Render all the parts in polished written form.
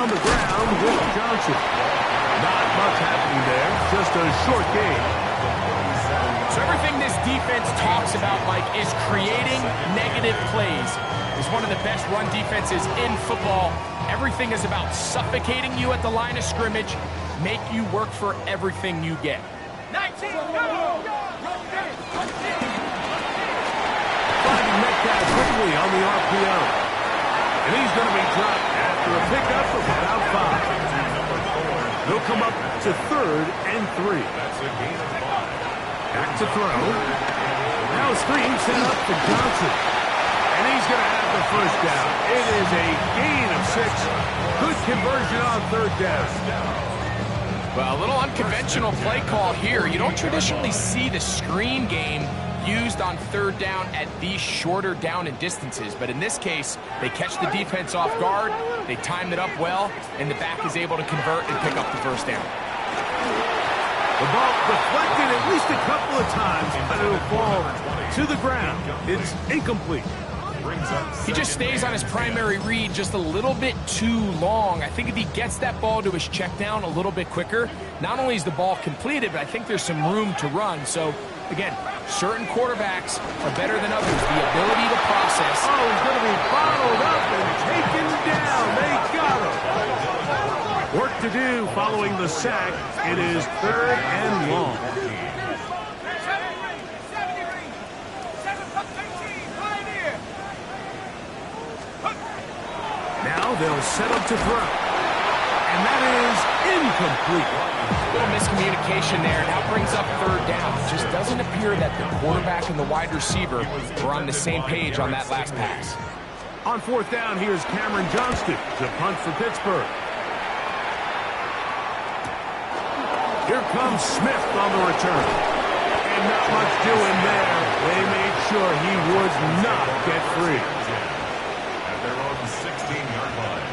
on the ground with Johnson. Not much happening there, just a short game. So everything this defense talks about, Mike, is creating negative plays. It's one of the best run defenses in football. Everything is about suffocating you at the line of scrimmage, make you work for everything you get. 19, go! Finding Metcalf quickly on the RPO. And he's going to be dropped after a pickup of about 5. They'll come up to 3rd and 3. Back to throw. Now a screen set up to Johnson. And he's going to have the first down. It is a gain of 6. Good conversion on 3rd down. Well, a little unconventional play call here. You don't traditionally see the screen game used on 3rd down at these shorter down and distances. But in this case, they catch the defense off guard, they timed it up well, and the back is able to convert and pick up the first down. The ball deflected at least a couple of times, but it'll fall to the ground. It's incomplete. He just stays on his primary read just a little bit too long. I think if he gets that ball to his check down a little bit quicker, not only is the ball completed, but I think there's some room to run. So, again, certain quarterbacks are better than others. The ability to process. Oh, he's going to be bottled up and taken down. They got him. Work to do following the sack. It is 3rd and long. Now they'll set up to throw. And that is incomplete. A little miscommunication there. Now brings up 3rd down. It just doesn't appear that the quarterback and the wide receiver were on the same page on that last pass. On 4th down, here's Cameron Johnston to punt for Pittsburgh. Here comes Smith on the return. And not much doing there. They made sure he would not get free. At their own 16-yard line.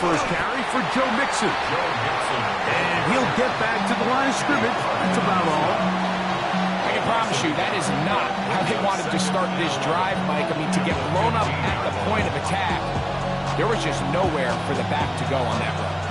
First carry for Joe Mixon. And he'll get back to the line of scrimmage. That's about all. I can promise you that is not how they wanted to start this drive, Mike. I mean, to get blown up at the point of attack, there was just nowhere for the back to go on that run.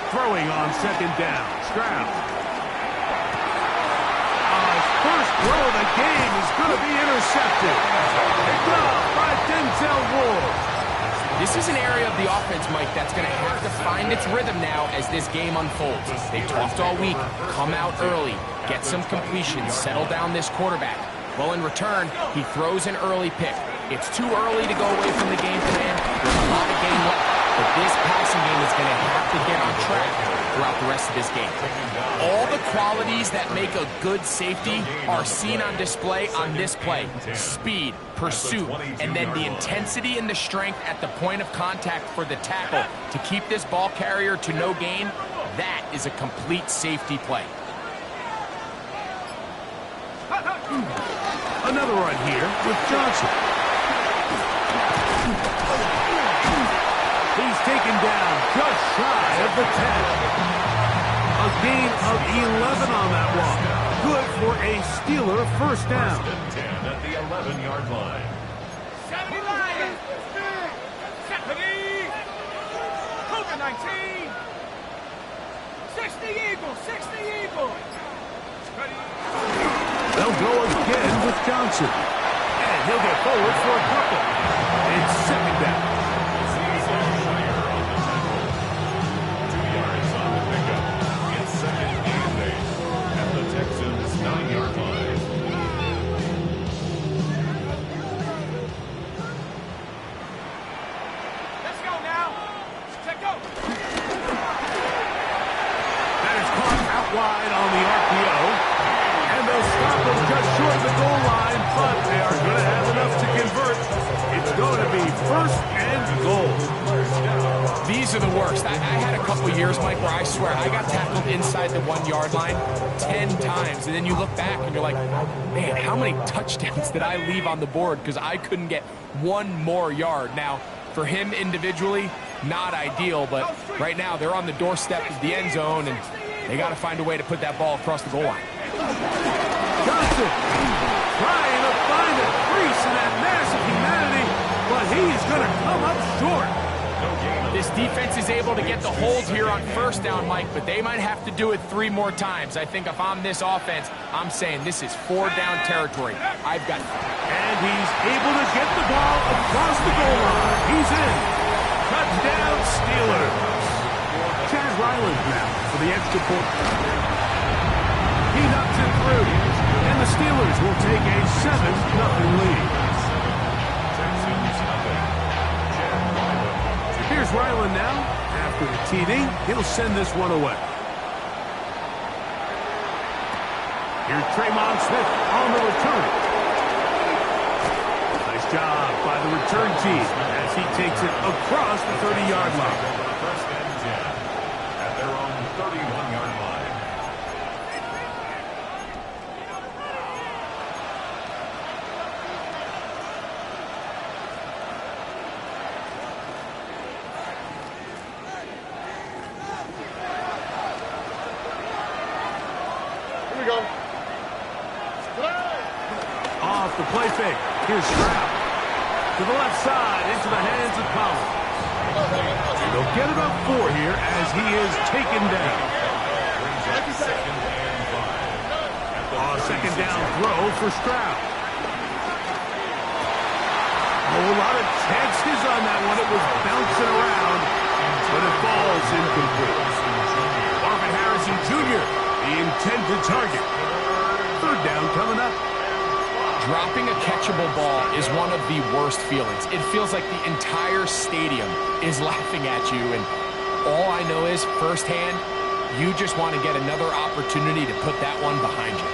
Throwing on 2nd down. Stroud. His first throw of the game is going to be intercepted. Picked up by Denzel Ward. This is an area of the offense, Mike, that's going to have to find its rhythm now as this game unfolds. They talked all week. Come out early. Get some completions. Settle down this quarterback. Well, in return, he throws an early pick. It's too early to go away from the game plan. There's a lot of game left. But this passing game is going to have to get on track throughout the rest of this game. All the qualities that make a good safety are seen on display on this play. Speed, pursuit, and then the intensity and the strength at the point of contact for the tackle to keep this ball carrier to no gain. That is a complete safety play. Another run here with Johnson. He's taken down just shy of the 10. A gain of 11 on that one. Good for a Steeler first down. 10 at the 11-yard line. 70 Lions. 70. Cougar 19. 60 Eagles. 60 Eagles. They'll go again with Johnson. And he'll get forward for a couple. It's 2nd down. Wide on the RPO, and they'll stop him just short of the goal line, but they are going to first and goal. These are the worst. I had a couple years, Mike, where I swear I got tackled inside the 1 yard line 10 times. And then you look back and you're like, man, how many touchdowns did I leave on the board because I couldn't get one more yard? Now, for him individually, not ideal, but right now they're on the doorstep of the end zone, and they got to find a way to put that ball across the goal line. Johnson trying to find a crease in that massive humanity, but he's going to come up short. This defense is able to get the hold here on first down, Mike, but they might have to do it 3 more times. I think if I'm this offense, I'm saying this is 4 down territory. I've got... And he's able to get the ball across the goal line. He's in. Touchdown, Steelers. Chaz Ryland now for the extra point. He knocks it through, and the Steelers will take a 7-0 lead. Here's Ryland now. After the TD, he'll send this one away. Here's Tremon Smith on the return. Nice job by the return team as he takes it across the 30-yard line. First and 10 at their own 31-yard line. Here we go. Off the play fake. Here's Stroud. To the left side, into the hands of Powell. They'll get about 4 here as he is taken down. Second down throw for Stroud. A whole lot of chances on that one. It was bouncing around, but it falls incomplete. Marvin Harrison Jr., the intended target. Third down coming up. Dropping a catchable ball is one of the worst feelings. It feels like the entire stadium is laughing at you, and all I know is, firsthand, you just want to get another opportunity to put that one behind you.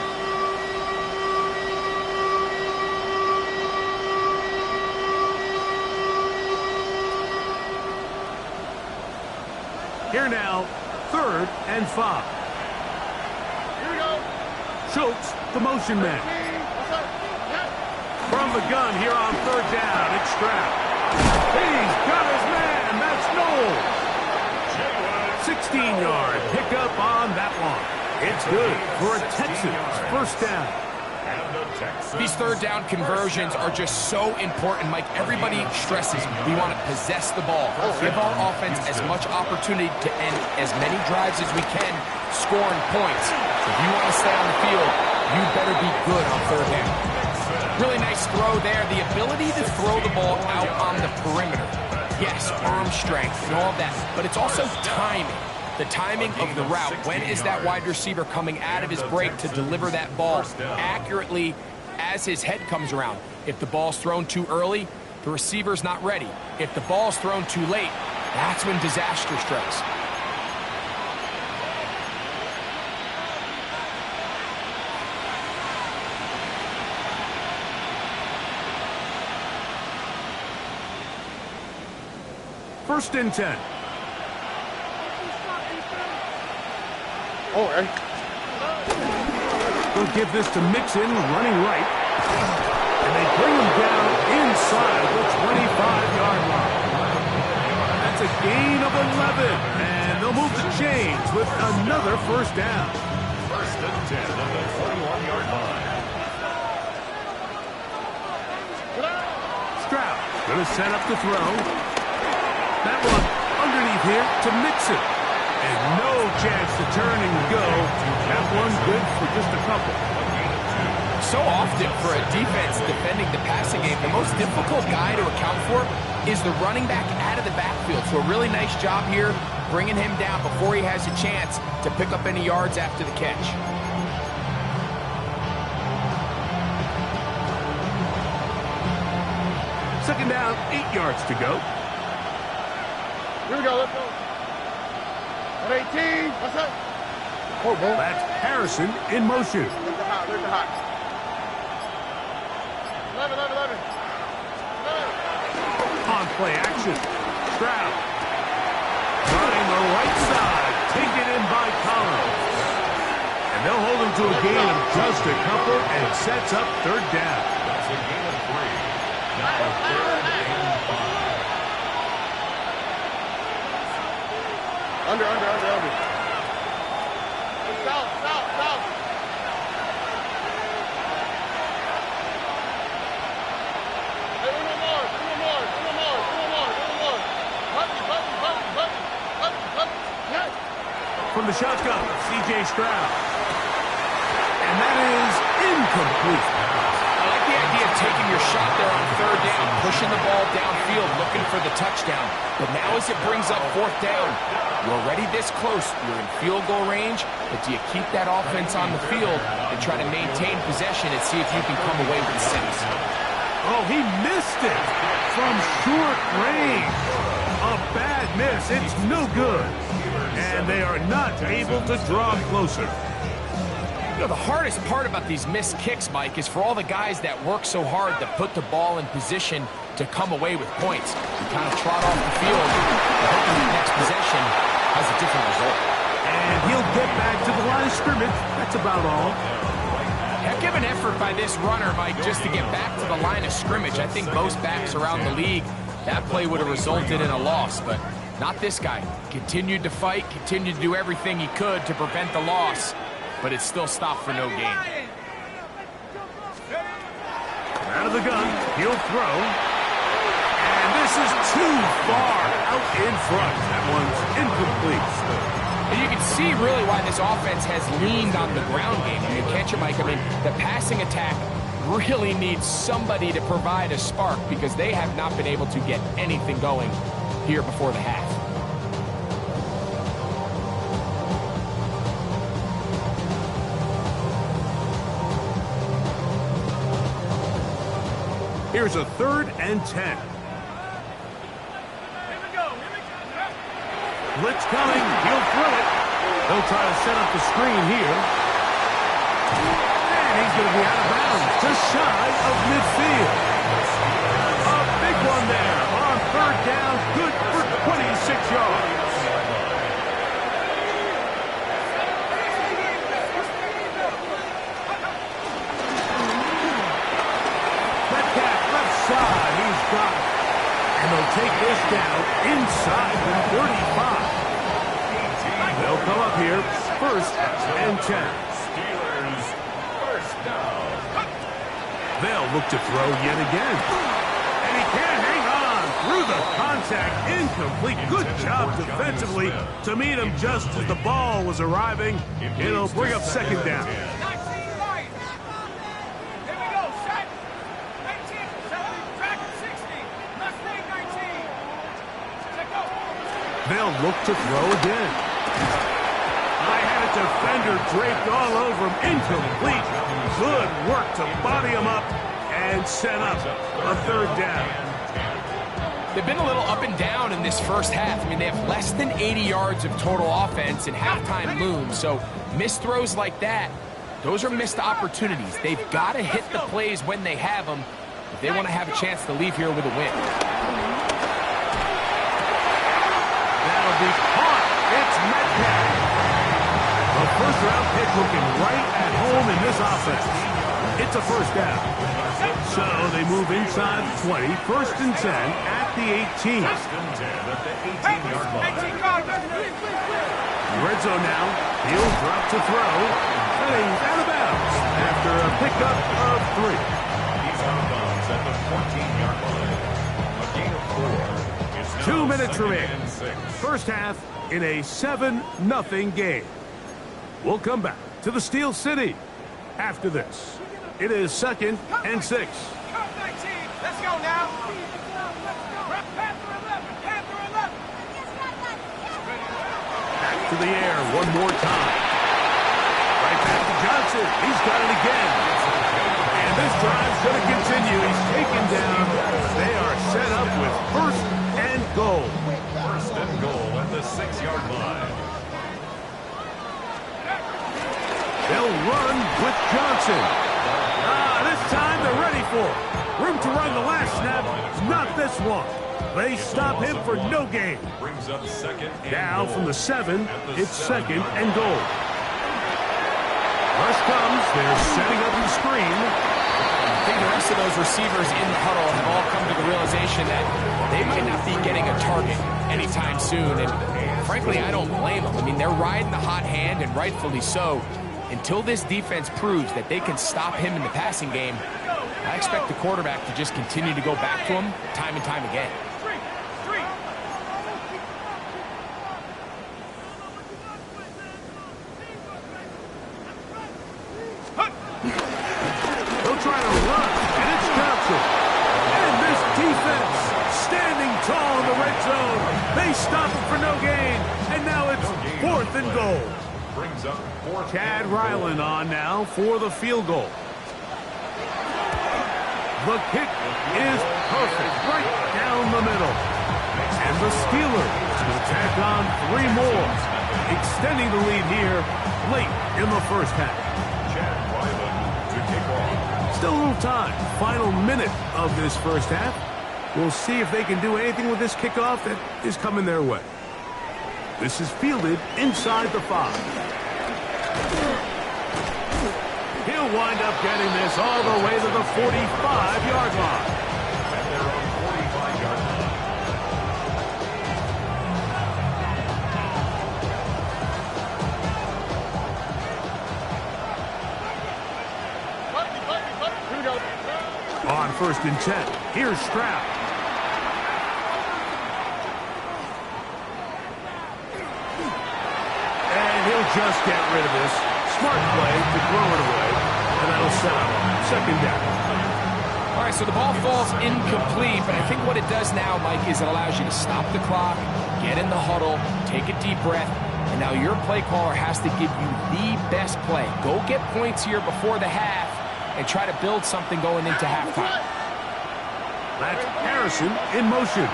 Here now, 3rd and 5. Here we go. Schultz, the motion man. From the gun here on 3rd down, it's Stroud. He's got his man. That's Noel. 16-yard pickup on that one. It's good for a Texans first down. These 3rd down conversions are just so important, Mike. Everybody stresses we want to possess the ball. Give our offense as much opportunity to end as many drives as we can, scoring points. If you want to stay on the field, you better be good on 3rd down. Really nice throw there. The ability to throw the ball out on the perimeter. Yes, arm strength and all of that, but it's also timing. The timing of the route. When is that wide receiver coming out of his break to deliver that ball accurately as his head comes around? If the ball's thrown too early, the receiver's not ready. If the ball's thrown too late, that's when disaster strikes. First and 10. Oh, right. They'll give this to Mixon, running right. And they bring him down inside the 25-yard line. That's a gain of 11. And they'll move the chains with another first down. First and 10 on the 41-yard line. Stroud going to set up the throw. That one underneath here to Mixon. And no chance to turn and go. That one good for just a couple. So often for a defense defending the passing game, the most difficult guy to account for is the running back out of the backfield. So a really nice job here bringing him down before he has a chance to pick up any yards after the catch. Second down, 8 yards to go. Here we go. Let's go. At 18. What's up? Oh, boy. That's Harrison in motion. There's the hot. There's the hot. 11, 11, 11. 11. On on play action. Stroud. Running the right side. Taken in by Collins. And they'll hold him to a gain of just a couple, and it sets up third down. That's a gain of 3. Now 3rd and 5. Under. South. Hey, uno more. Hutton. Yes. From the shotgun, C.J. Stroud. And that is incomplete. I like the idea of taking your shot there on third down, pushing the ball downfield, looking for the touchdown. But now as it brings up fourth down, you're already this close. You're in field goal range, but do you keep that offense on the field and try to maintain possession and see if you can come away with 6? Oh, he missed it from short range. A bad miss. It's no good. And they are not able to draw closer. You know, the hardest part about these missed kicks, Mike, is for all the guys that work so hard to put the ball in position to come away with points. You kind of trot off the field, hoping the next possession has a different result. And he'll get back to the line of scrimmage. That's about all. Heck of an effort by this runner, Mike, just to get back to the line of scrimmage. I think most backs around the league, that play would have resulted in a loss, but not this guy. Continued to fight, continued to do everything he could to prevent the loss, but it still stopped for no gain. Out of the gun, he'll throw. And this is too far out in front. That one's incomplete. And you can see really why this offense has leaned on the ground game. You catch it, Mike. I mean, the passing attack really needs somebody to provide a spark because they have not been able to get anything going here before the half. Here's a 3rd and 10. Blitz coming. He'll throw it. They'll try to set up the screen here. And he's going to be out of bounds, just shy of midfield. A big one there on 3rd down. Good for 26 yards. Metcalf left side. He's got it. And they'll take this down inside the 35. They'll come up here, 1st and 10. Steelers, first down. They'll look to throw yet again. And he can't hang on through the contact. Incomplete. Good job defensively to meet him just as the ball was arriving. It'll bring up 2nd down. They'll look to throw again. I had a defender draped all over him. Incomplete. Good work to body him up and set up a 3rd down. They've been a little up and down in this first half. I mean, they have less than 80 yards of total offense and halftime looms. So missed throws like that, those are missed opportunities. They've got to hit the plays when they have them if they want to have a chance to leave here with a win. That'll be caught. It's Metcalf. A 1st-round pick looking right at home in this offense. It's a 1st down. So they move inside the 20. 1st and 10 at the 18. 1st and 10 at the 18-yard line. Red zone now. He'll drop to throw. And he's out of bounds after a pickup of 3. He's out of bounds at the 14-yard line. A gain of 4. It's now 2 minutes 2nd remaining. and 6. First half in a 7-0 game. We'll come back to the Steel City after this. It is 2nd and 6. Let's go now. Panther 11. Panther 11. Back to the air one more time. Right back to Johnson. He's got it again. And this drive's going to continue. He's taken down. They are set up with 1st and goal. 1st and goal at the 6-yard line. They'll run with Johnson. This time they're ready for it. Room to run the last snap, not this one. They stop him for no gain. Brings up second and Now goal. from the 7, At the it's 7 second yard and goal. Rush comes. They're setting up the screen. I think the rest of those receivers in the huddle have all come to the realization that they might not be getting a target anytime soon. And frankly, I don't blame them. I mean, they're riding the hot hand, and rightfully so. Until this defense proves that they can stop him in the passing game, I expect the quarterback to just continue to go back to him time and time again. They'll try to run, and it's Johnson. And this defense standing tall in the red zone. They stop him for no gain, and now it's 4th and goal. Brings up 4th Chad and goal. Ryland on now for the field goal. The kick is perfect, right down the middle. And the Steelers will tack on 3 more, extending the lead here late in the first half. Chad Ryland to kick off. Still a little time. Final minute of this first half. We'll see if they can do anything with this kickoff that is coming their way. This is fielded inside the 5. He'll wind up getting this all the way to the 45-yard line. At their own 45-yard line. Here we go. On 1st and 10, here's Stroud. And he'll just get rid of this. Smart play to throw it away, and that'll set up 2nd down. All right, so the ball falls incomplete, but I think what it does now, Mike, is it allows you to stop the clock, get in the huddle, take a deep breath, and now your play caller has to give you the best play. Go get points here before the half and try to build something going into halftime. That's Harrison in motion.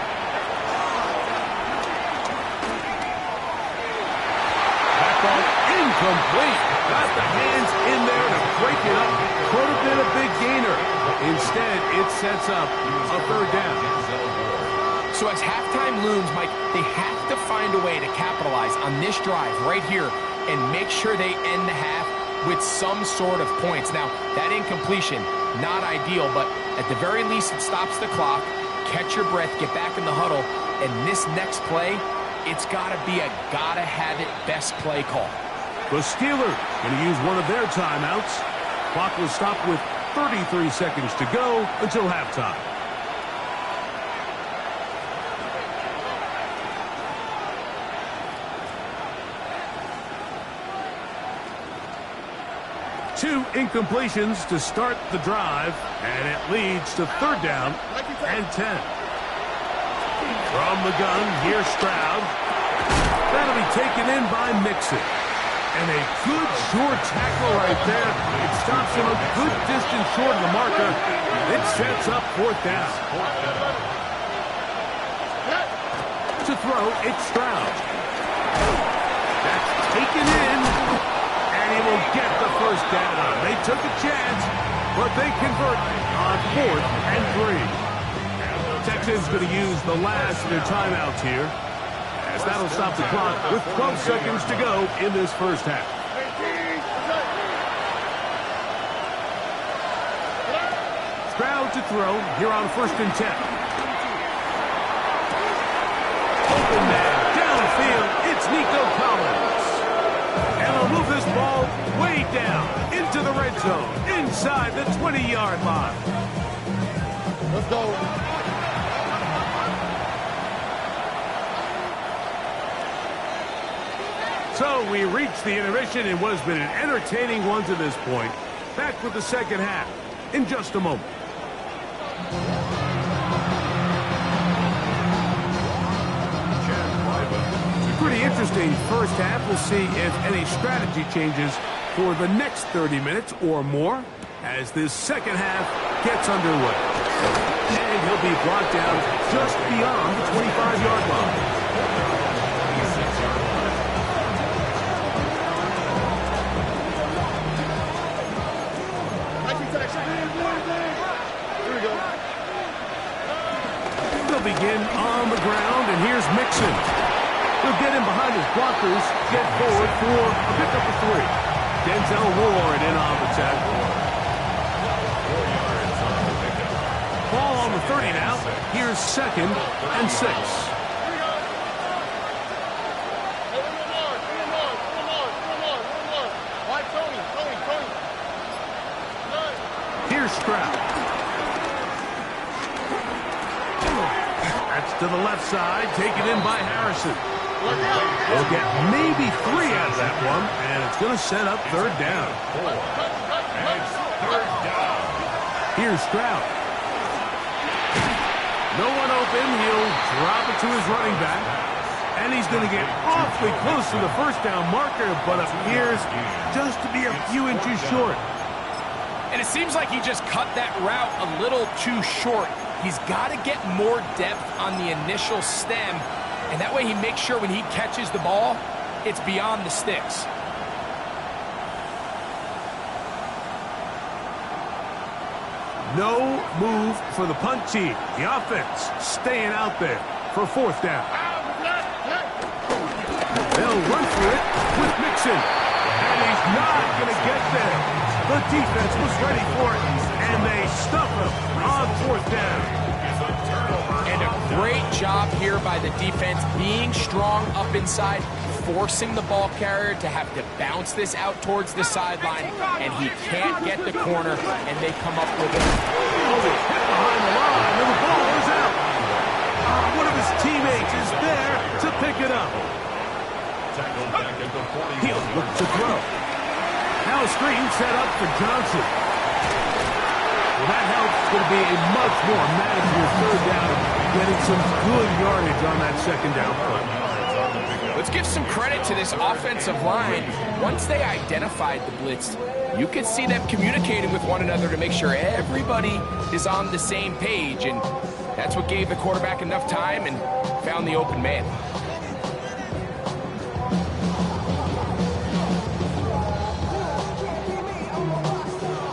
That ball incomplete. Got the hands in there to break it up. Could have been a big gainer. Instead, it sets up a 3rd down. So as halftime looms, Mike, they have to find a way to capitalize on this drive right here and make sure they end the half with some sort of points. Now, that incompletion, not ideal, but at the very least, it stops the clock. Catch your breath, get back in the huddle, and this next play, it's got to be a gotta-have-it best play call. The Steelers going to use one of their timeouts. Clock will stop with 33 seconds to go until halftime. Two incompletions to start the drive, and it leads to 3rd down and 10. From the gun, here's Stroud. That'll be taken in by Mixon. And a good short tackle right there. It stops him a good distance short of the marker. It sets up 4th down. To throw, it's Stroud. That's taken in. And he will get the 1st down. They took a chance, but they convert on 4th and 3. Texans going to use the last of their timeouts here, as that'll stop the clock with 12 seconds to go in this first half. Stroud to throw here on 1st and 10. Open man downfield. It's Nico Collins. And they'll move this ball way down into the red zone, inside the 20-yard line. Let's go. So we reach the intermission in what has been an entertaining one to this point. Back with the second half in just a moment. Pretty interesting first half. We'll see if any strategy changes for the next 30 minutes or more as this second half gets underway. And he'll be brought down just beyond the 25-yard line. Here we go. The They'll begin on the ground, and here's Mixon. He'll get in behind his blockers, get forward for a pickup of 3. Denzel Ward in on the tackle. 4 yards on the pickup. Ball on the 30 now. Here's 2nd and 6. Here's Stroud. That's to the left side, taken in by Harrison. They'll get maybe 3 out of that one, and it's going to set up 3rd down. 4. And 3rd down. Here's Stroud. No one open. He'll drop it to his running back. And he's going to get awfully close to the 1st down marker, but appears just to be a few inches short. And it seems like he just cut that route a little too short. He's got to get more depth on the initial stem, and that way he makes sure when he catches the ball, it's beyond the sticks. No move for the punt team. The offense staying out there for 4th down. They'll run for it with Mixon. And he's not going to get there. The defense was ready for it, and they stuff him on 4th down. And a great job here by the defense, being strong up inside, forcing the ball carrier to have to bounce this out towards the sideline, and he can't get the corner, and they come up with it. Oh, it's hit behind the line, and the ball is out. One of his teammates is there to pick it up. He'll look to throw. Now a screen set up for Johnson. Well, that helps. It's going to be a much more manageable 3rd down, getting some good yardage on that 2nd down play. Let's give some credit to this offensive line. Once they identified the blitz, you could see them communicating with one another to make sure everybody is on the same page, and that's what gave the quarterback enough time and found the open man.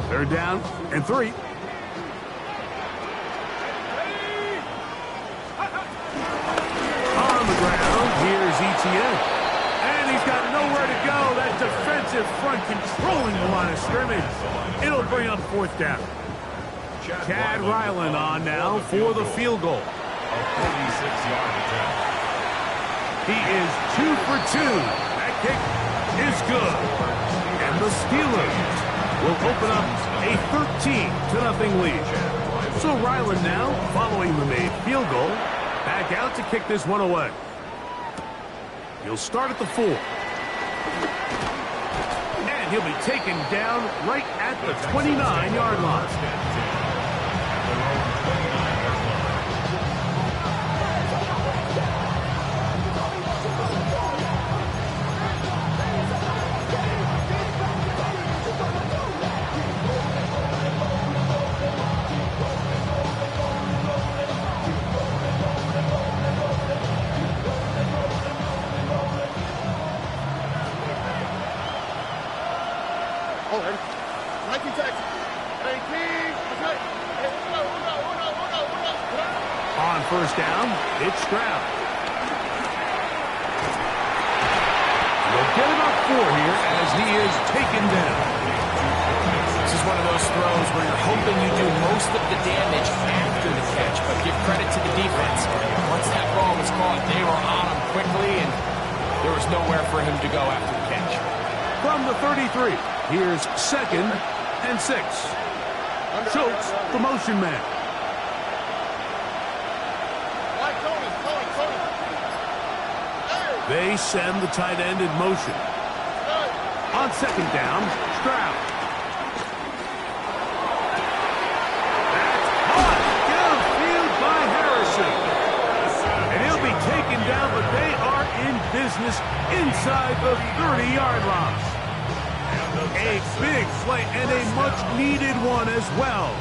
Third down and 3. On the ground, here's Etienne. And he's got nowhere to go. That defensive front controlling the line of scrimmage. It'll bring up 4th down. Chad Ryland on now for the field goal. A 46-yard attempt. He is 2 for 2. That kick is good. And the Steelers will open up a 13-0 lead. So Ryland now, following the made field goal, back out to kick this one away. He'll start at the 4. And he'll be taken down right at the 29-yard line. On 1st down, it's Stroud. They'll get him up 4 here as he is taken down. This is one of those throws where you're hoping you do most of the damage after the catch, but give credit to the defense. Once that ball was caught, they were on him quickly, and there was nowhere for him to go after the catch. From the 33, here's 2nd and 6. Schultz, the motion man. They send the tight end in motion. On 2nd down, Stroud. That's caught downfield by Harrison. And he'll be taken down, but they are in business inside the 30-yard line. A big play and a much-needed one as well.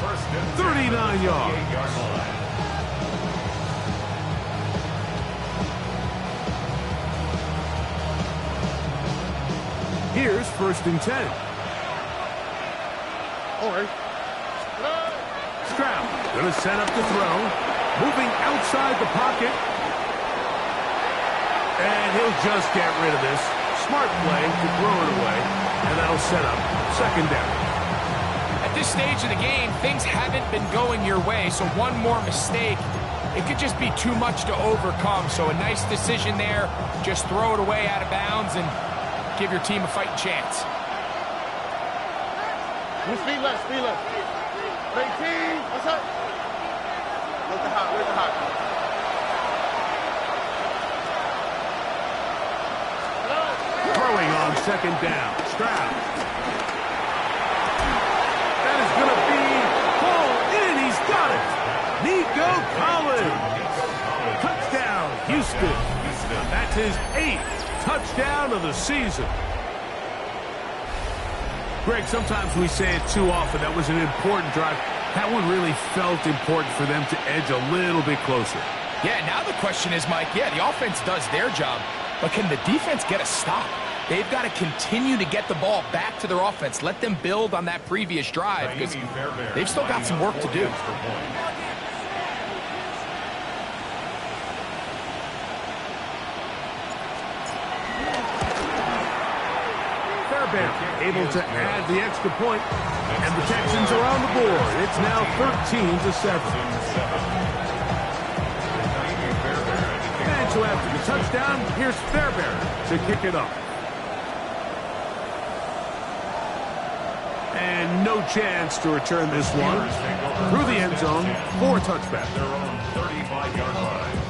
39 yards. Here's 1st and 10. All right. Stroud going to set up the throw. Moving outside the pocket. And he'll just get rid of this. Smart play to throw it away. And that'll set up second down. At this stage of the game, things haven't been going your way, so one more mistake, it could just be too much to overcome. So a nice decision there. Just throw it away out of bounds and give your team a fighting chance. Speed left, speed left. 18, what's up? Where's the hot, where's the hot? Throwing on second down. Stroud. That is going to be pulled in. He's got it. Nico Collins. Touchdown, Houston. That's his 8th touchdown of the season. Greg, sometimes we say it too often. That was an important drive. That one really felt important for them to edge a little bit closer. Yeah, now the question is, Mike, yeah, the offense does their job, but can the defense get a stop? They've got to continue to get the ball back to their offense. Let them build on that previous drive because they've still got some work to do. Fairbairn able to add the extra point, and the Texans are on the board. It's now 13-7. And so after the touchdown, here's Fairbairn to kick it off. And no chance to return this one through the end zone for a touchback. Their own 35-yard line.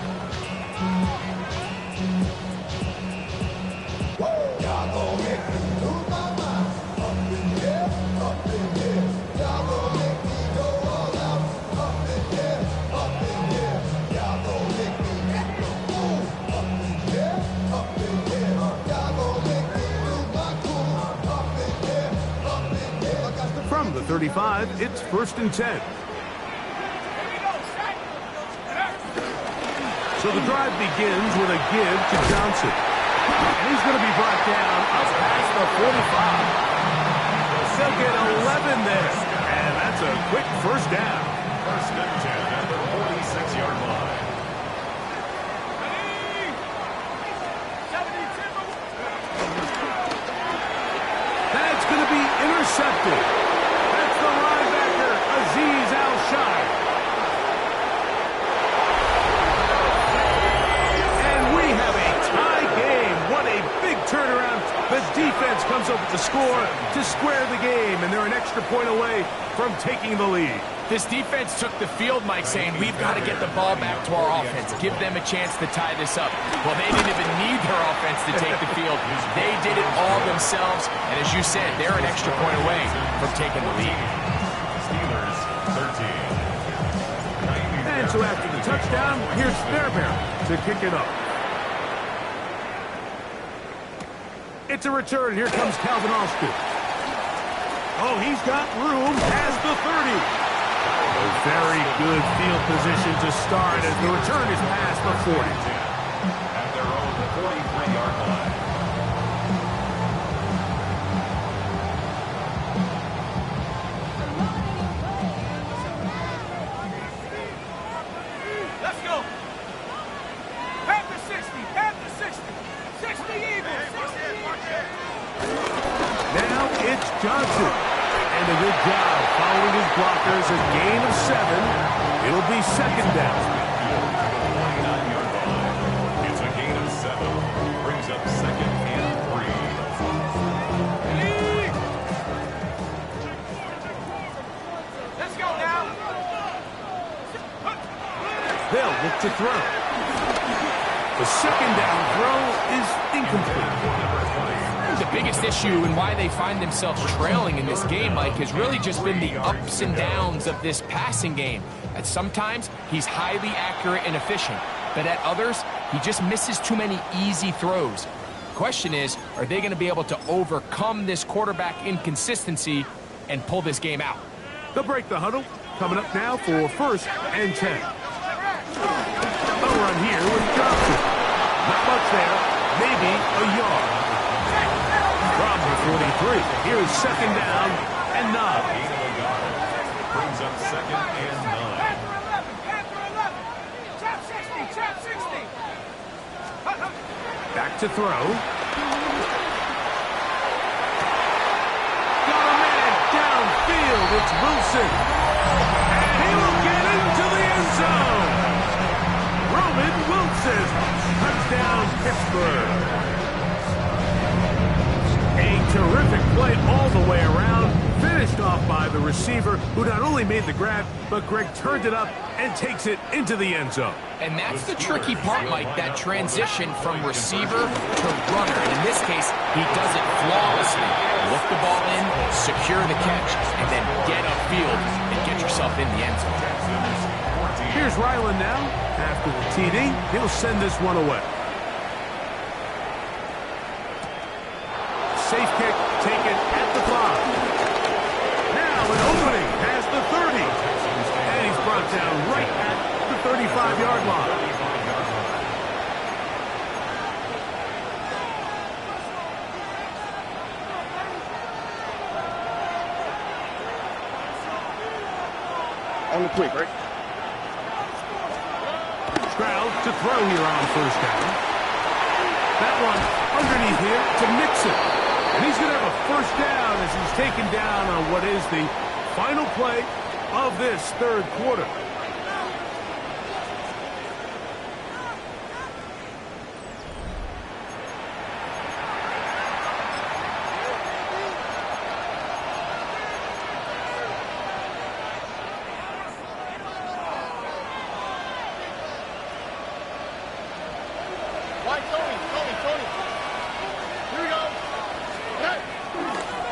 From the 35, it's 1st and 10. So the drive begins with a give to Johnson. And he's going to be brought down up past the 45. They'll get 11 there. And that's a quick first down. 1st and 10 at the 46-yard line. That's going to be intercepted. That's the linebacker, Azeez Al-Shai. And we have a tie game. What a big turnaround. The defense comes up with the score to square the game, and they're an extra point away from taking the lead. This defense took the field, Mike, saying we've got to get the ball back to our offense. Give them a chance to tie this up. Well, they didn't even need their offense to take the field. They did it all themselves. And as you said, they're an extra point away from taking the lead. Steelers 13. And so after the touchdown, here's Fairbairn to kick it up. It's a return. Here comes Calvin Austin. Oh, he's got room past the 30. A very good field position to start as the return is past the 40. At their own 43-yard line. Let's go. Panther 60, Panther 60. 60 Eagles. 60 Eagles. Now it's Johnson. And a good job following his blockers. A gain of 7. It'll be second down. 29-yard line. It's a gain of 7. Brings up 2nd and 3. Let's go now. They'll look to throw. The second down throw is incomplete. The biggest issue and why they find themselves trailing in this game, Mike, has really just been the ups and downs of this passing game. At sometimes, he's highly accurate and efficient, but at others, he just misses too many easy throws. The question is, are they going to be able to overcome this quarterback inconsistency and pull this game out? They'll break the huddle. Coming up now for 1st and 10. A run here with Johnson. Not much there. Maybe a yard. From the 43, here's second down and 9. Brings up 2nd and 9. Panther 11, Panther 11. Back to throw. Got a man downfield. It's Wilson. And he will get into the end zone. Roman Wilson. Touchdown, Pittsburgh. A terrific play all the way around. Finished off by the receiver, who not only made the grab, but Greg turned it up and takes it into the end zone. And that's the tricky part, Mike, that transition from receiver to runner. And in this case, he does it flawlessly. Look the ball in, secure the catch, and then get upfield and get yourself in the end zone. Here's Ryland now. After the TD, he'll send this one away. Safe kick taken at the 5. Now an opening past the 30. And he's brought down right at the 35-yard line. On the quick, right? Stroud to throw here on first down. That one underneath here to Mixon. And he's going to have a first down as he's taken down on what is the final play of this third quarter.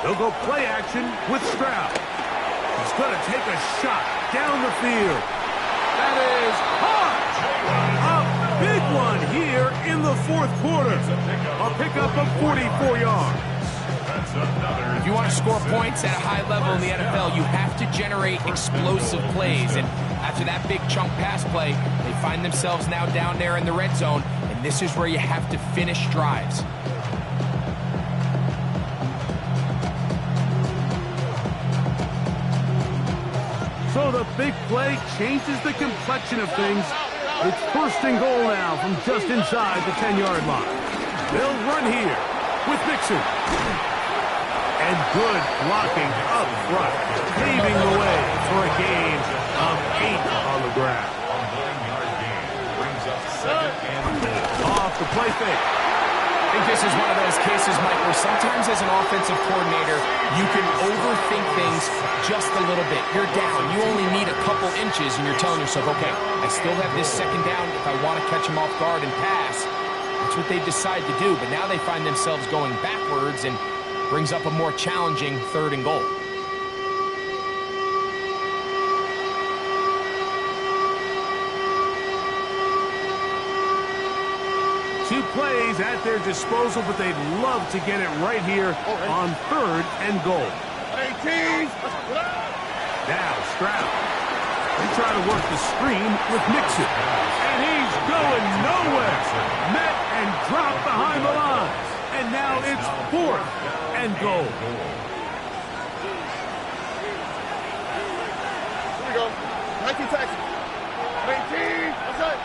They'll go play action with Stroud. He's going to take a shot down the field. That is hard. A big one here in the fourth quarter. A pickup of 44 yards. If you want to score points at a high level in the NFL, you have to generate explosive plays. And after that big chunk pass play, they find themselves now down there in the red zone. And this is where you have to finish drives. So the big play changes the complexion of things. It's first and goal now from just inside the 10-yard line. They'll run here with Mixon. And good blocking up front, paving the way for a gain of 8 on the ground. Off the play fake. I think this is one of those cases, Mike, where sometimes as an offensive coordinator, you can overthink things just a little bit. You're down. You only need a couple inches, and you're telling yourself, okay, I still have this second down if I want to catch him off guard and pass. That's what they decide to do, but now they find themselves going backwards and brings up a more challenging third and goal. 2 plays at their disposal, but they'd love to get it right here on third and goal. 18. Now Stroud. They try to work the screen with Mixon. And he's going nowhere. Met and dropped behind the line. And now it's fourth and goal. Here we go. 19 taxi. 18. What's that?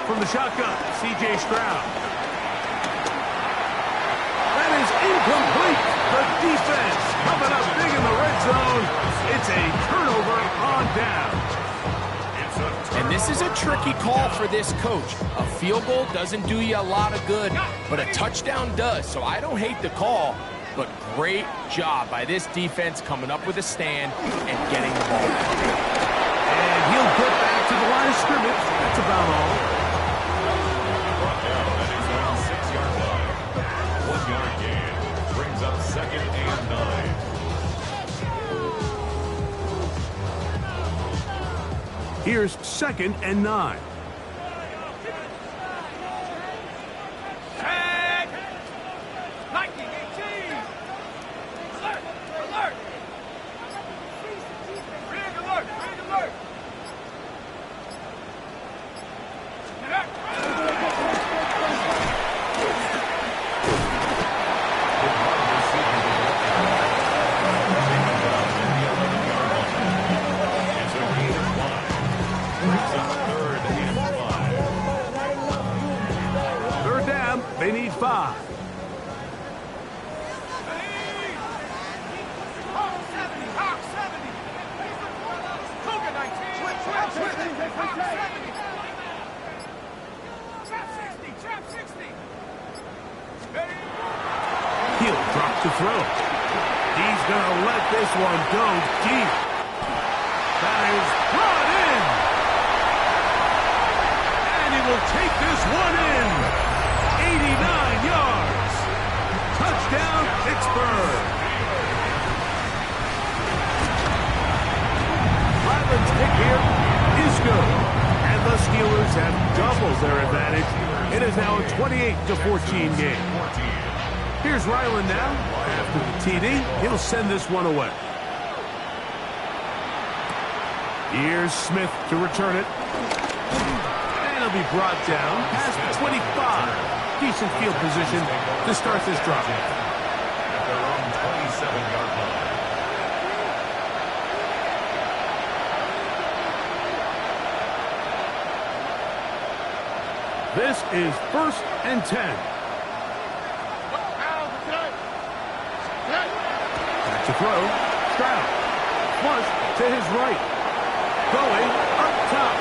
From the shotgun, C.J. Stroud. That is incomplete. The defense coming up big in the red zone. It's a turnover on down. And this is a tricky call for this coach. A field goal doesn't do you a lot of good, but a touchdown does. So I don't hate the call, but great job by this defense coming up with a stand and getting the ball. And he'll get back to the line of scrimmage. That's about all. Second and 9. Here's second and 9. Tag! 19-18! Alert! Alert! Rig alert! Rig alert! to throw. He's going to let this one go deep. That is brought in. And he will take this one in. 89 yards. Touchdown, Pittsburgh. Ryland's kick here is good. And the Steelers have doubled their advantage. It is now a 28-14 game. Here's Ryland now. After the TD, he'll send this one away. Here's Smith to return it. And he'll be brought down past the 25. Decent field position to start this drive. At their own 27-yard line. This is 1st and 10. Back to throw. Stroud. Flush to his right. Going up top.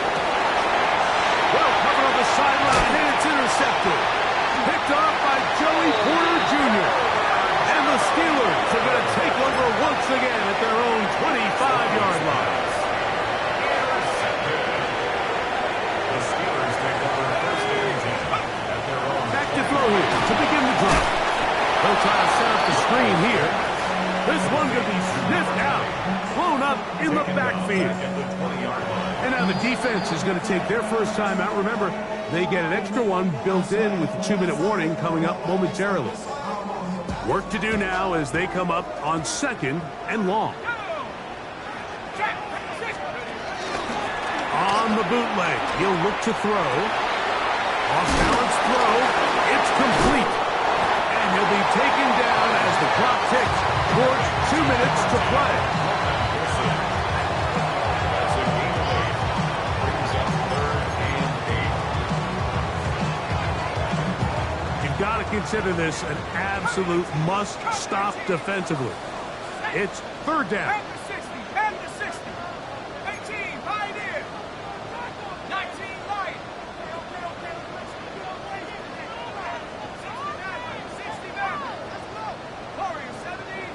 Well covered on the sideline, and it's intercepted. Picked off by Joey Porter Jr. And the Steelers are going to take over once again at their own 25-yard line. The Steelers take over 1st and 10 at their own. Back to throw here to begin the drive. They'll try to set up the screen here. This one going to be sniffed out. Blown up in the backfield. And now the defense is going to take their first time out. Remember, they get an extra one built in with the 2-minute warning coming up momentarily. Work to do now as they come up on 2nd and long. On the bootleg, he'll look to throw. Off-balance throw. It's complete. And he'll be taken down as the clock ticks towards 2 minutes to play. That's a gain of 8. Brings up 3rd and 8. You've got to consider this an absolute must-stop defensively. It's 3rd down. At the 60, at the 60. 18, right in. 19, right. 60 back. Warrior 70.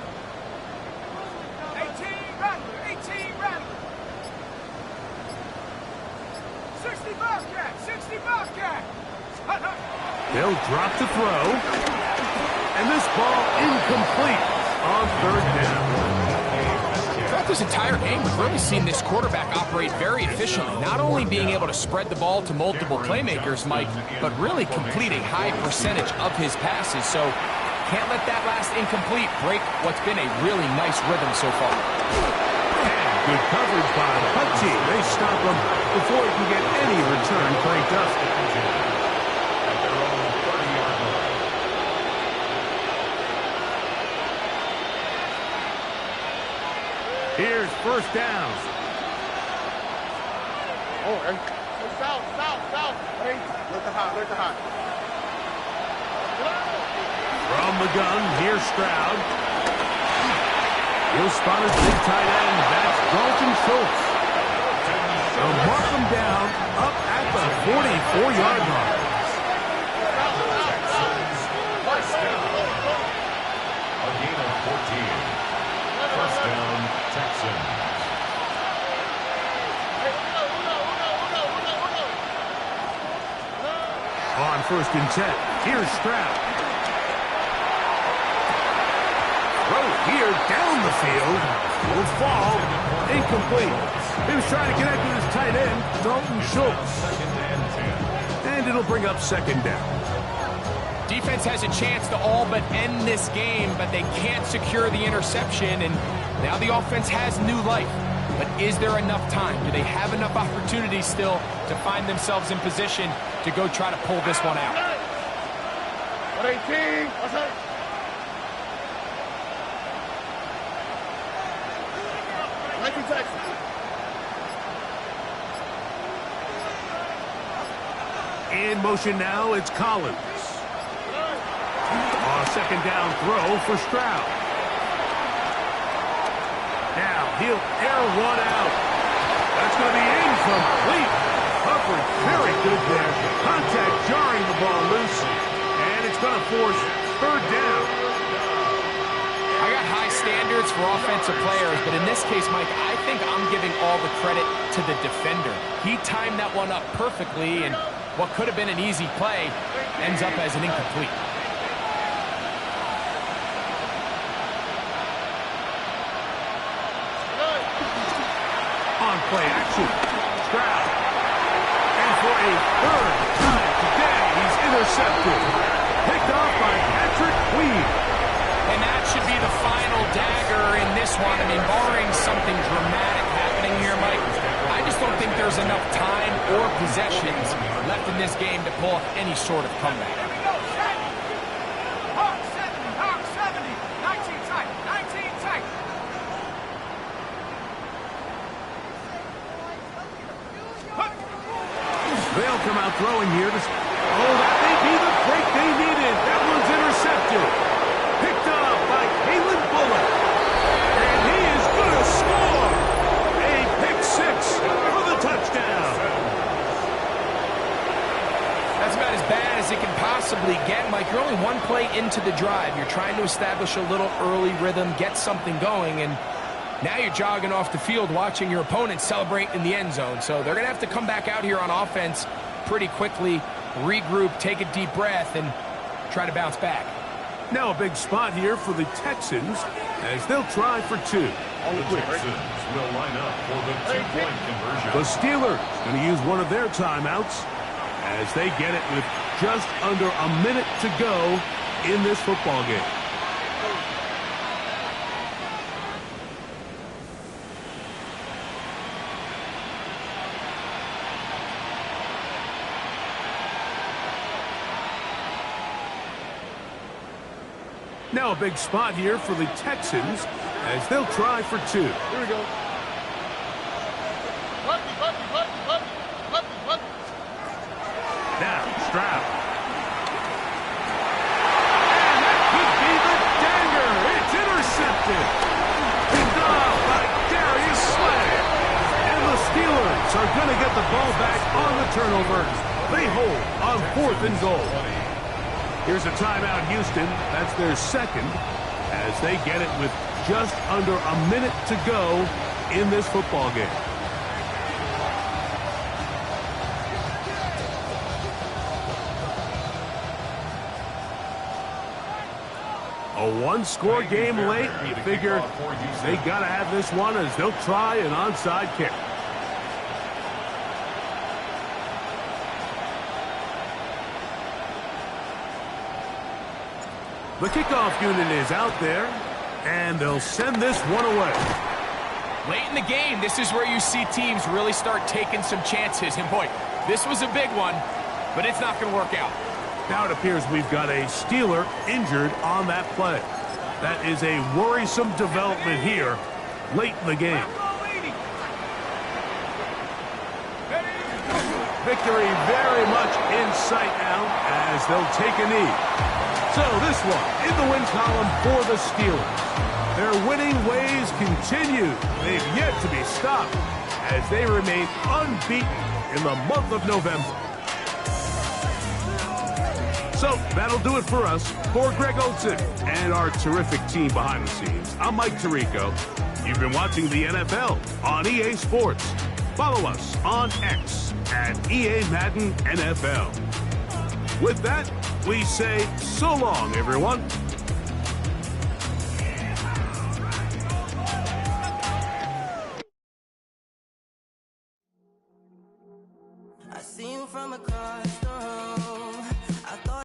18, Rattler. 18, Rattler. 60 Bobcat. 60 Bobcat. They'll drop to throw. And this ball incomplete on 3rd down. Throughout this entire game, we've really seen this quarterback operate very efficiently, not only being able to spread the ball to multiple playmakers, Mike, but really complete a high percentage of his passes. So can't let that last incomplete break what's been a really nice rhythm so far. And good coverage by the Hunt team. They stop him before he can get any return cranked up. At their own 30-yard line. Here's 1st down. Oh, and south. Hey, look to hot. From the gun, here's Stroud. He'll spot his big tight end. That's Dalton Schultz. They'll mark him down up at the 44-yard line. A gain of 14. 1st down, Texans. On 1st and 10, here's Stroud. Throw here down the field. Will fall. Incomplete. He was trying to connect with his tight end, Dalton Schultz. 2nd and 10. And it'll bring up 2nd down. Defense has a chance to all but end this game, but they can't secure the interception, and now the offense has new life. But is there enough time? Do they have enough opportunities still to find themselves in position to go try to pull this one out? 18. What's that? Texas. In motion now, it's Collins. On 2nd down throw for Stroud. Now he'll air one out. That's going to be incomplete. Coverage very good there. Contact jarring the ball loose. And it's going to force 3rd down. for offensive players, but in this case, Mike, I think I'm giving all the credit to the defender. He timed that one up perfectly, and what could have been an easy play ends up as an incomplete. On play action, Stroud. And for a third time today, he's intercepted. Picked off by Patrick Queen. And that should be the final dagger in this one. I mean, barring something dramatic happening here, Mike, I just don't think there's enough time or possessions left in this game to pull off any sort of comeback. Here we go. Set. Hawk 70. Hawk 70. 19 tight. 19 tight. They'll come out throwing here. Oh, that may be the break they needed. That one's intercepted. Picked up by Kalen Bullock. And he is going to score. A pick six for the touchdown. That's about as bad as it can possibly get, Mike. You're only one play into the drive. You're trying to establish a little early rhythm, get something going, and now you're jogging off the field watching your opponent celebrate in the end zone. So they're going to have to come back out here on offense pretty quickly, regroup, take a deep breath, and try to bounce back. Now a big spot here for the Texans as they'll try for two. The Texans will line up for the two-point conversion. The Steelers going to use one of their timeouts as they get it with just under a minute to go in this football game. Now a big spot here for the Texans as they'll try for two. Here we go. Now, Stroud. And that could be the dagger. It's intercepted. Picked off by Darius Slay. And the Steelers are going to get the ball back on the turnover. They hold on 4th and goal. Here's a timeout, Houston. That's their second as they get it with just under a minute to go in this football game. A one-score game late. You figure they got to have this one as they'll try an onside kick. The kickoff unit is out there, and they'll send this one away. Late in the game, this is where you see teams really start taking some chances. And boy, this was a big one, but it's not going to work out. Now it appears we've got a Steeler injured on that play. That is a worrisome development here late in the game. Victory very much in sight now as they'll take a knee. So this one in the win column for the Steelers. Their winning ways continue. They've yet to be stopped as they remain unbeaten in the month of November. So that'll do it for us. For Greg Olsen and our terrific team behind the scenes, I'm Mike Tirico. You've been watching the NFL on EA Sports. Follow us on X at EA Madden NFL. With that, we say so long, everyone. I see you from across the room.